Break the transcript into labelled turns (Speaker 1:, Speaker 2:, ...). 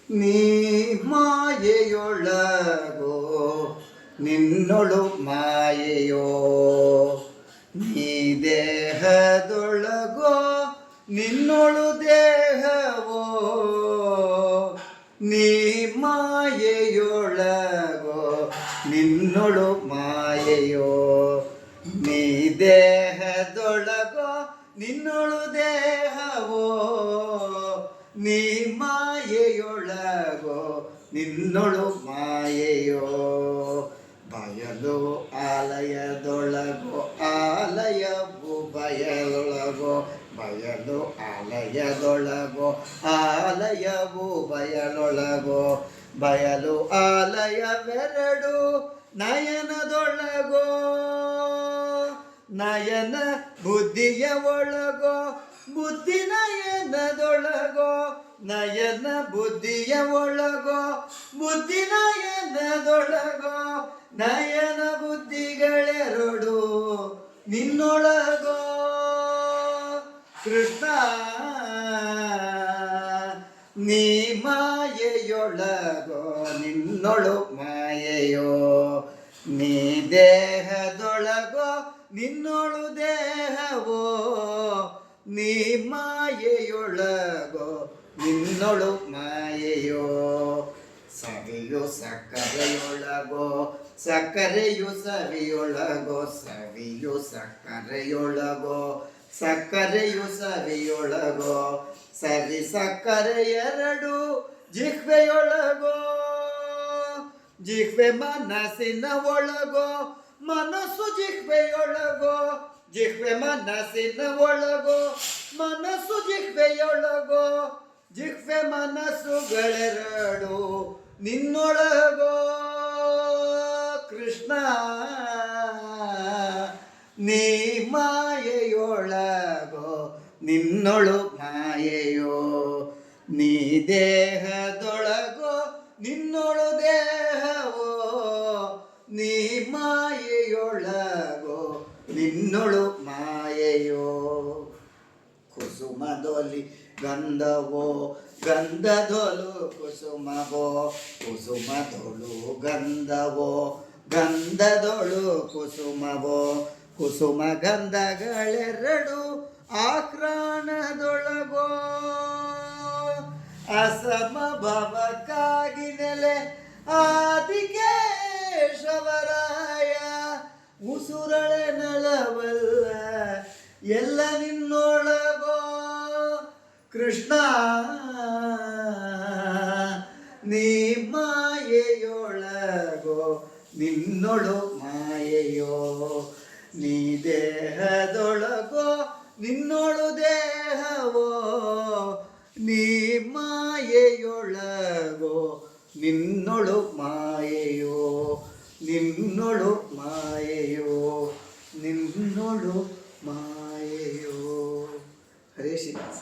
Speaker 1: ನೀ ಮಾಯೆಯೊಳಗೋ ನಿನ್ನೊಳು ಮಾಯೆಯೋ, ನೀ ದೇಹದೊಳಗೋ ನಿನ್ನೊಳು ದೇಹವೋ, ನೀ ಮಾಯೆಯೊಳಗೋ ನಿನ್ನೊಳು ಮಾಯೆಯೋ, ನೀ ದೇಹದೊಳಗೋ ನಿನ್ನೊಳು ದೇಹವೋ, ನೀ ಮಾಯೆಯೊಳಗೋ ನಿನ್ನೊಳು ಮಾಯೆಯೋ. ಬಯಲು ಆಲಯದೊಳಗೋ ಆಲಯವು ಬಯಲೊಳಗೋ, ಬಯಲು ಆಲಯದೊಳಗೋ ಆಲಯವು ಬಯಲೊಳಗೋ, ಬಯಲು ಆಲಯವೆರಡು ನಯನದೊಳಗೋ, ನಯನ ಬುದ್ಧಿಯ ಒಳಗೋ ಬುದ್ಧಿ ನಯನದೊಳಗೋ, ನಯನ ಬುದ್ಧಿಯ ಒಳಗೋ ಬುದ್ಧಿ ನಯನದೊಳಗೋ, ನಯನ ಬುದ್ಧಿಗಳೆರಡು ನಿನ್ನೊಳಗೋ. ಕೃಷ್ಣ ನೀ ಮಾಯೆಯೊಳಗೋ ನಿನ್ನೊಳು ಮಾಯೆಯೋ, ನೀ ದೇಹದೊಳಗೋ ನಿನ್ನೊಳು ದೇಹವೋ, ನೀ ಮಾಯೆಯೊಳಗೋ ನಿನ್ನೊಳು ಮಾಯೆಯೋ. ಸವಿಯು ಸಕ್ಕರೆಯೊಳಗೋ ಸಕ್ಕರೆಯು ಸವಿಯೊಳಗೋ, ಸವಿಯು ಸಕ್ಕರೆಯೊಳಗೋ ಸಕ್ಕರೆಯು ಸವಿಯೊಳಗೋ, ಸವಿ ಸಕ್ಕರೆ ಎರಡು ಜಿಹ್ವೆಯೊಳಗೋ, ಜಿಹ್ವೆ ಮನಸ್ಸಿನ ಒಳಗೋ ಮನಸ್ಸು ಜಿಹ್ವೆಯೊಳಗೋ, ಜಿಹ್ವೆ ಮನಸ್ಸಿನ ಒಳಗೋ ಮನಸ್ಸು ಜಿಹ್ವೆಯೊಳಗೋ, ಜಿಹ್ವೆ ಮನಸ್ಸುಗಳೆರಡು ನಿನ್ನೊಳಗೋ. ಕೃಷ್ಣ ನೀ ಮಾಯೆಯೊಳಗೋ ನಿನ್ನೊಳು ಮಾಯೆಯೋ, ನೀ ದೇಹದೊಳಗೋ ನಿನ್ನೊಳು ದೇಹವೋ, ನೀ ಮಾಯೆಯೊಳಗೋ ನಿನ್ನೊಳು ಮಾಯೆಯೋ. ಕುಸುಮದೊಲಿ ಗಂಧವೋ ಗಂಧದೊಲು ಕುಸುಮವೋ, ಕುಸುಮದೊಳು ಗಂಧವೋ ಗಂಧದೊಳು ಕುಸುಮವೋ, ಕುಸುಮ ಗಂಧಗಳೆರಡು ಆಕ್ರಾಣದೊಳಗೋ, ಅಸಮಭವಕ್ಕಾಗಿ ನೆಲೆ ಆದಿಕೇಶವರಾಯ, ಉಸುರಳೆ ನಳವಲ್ಲ ಎಲ್ಲ ನಿನ್ನೊಳಗೋ. ಕೃಷ್ಣ ನೀ ಮಾಯೆಯೊಳಗೋ ನಿನ್ನೊಳು ಮಾಯೆಯೋ, ನೀ ದೇಹದೊಳಗೋ ನಿನ್ನೊಳು ದೇಹವೋ, ನೀ ಮಾಯೆಯೊಳಗೋ ನಿನ್ನೊಳು ಮಾಯೆಯೋ, ನಿನ್ನೊಳು ಮಾಯೆಯೋ, ನಿನ್ನೊಳು ಮಾಯೆಯೋ. ಹರೇ ಶ್ರೀನಿವಾಸ.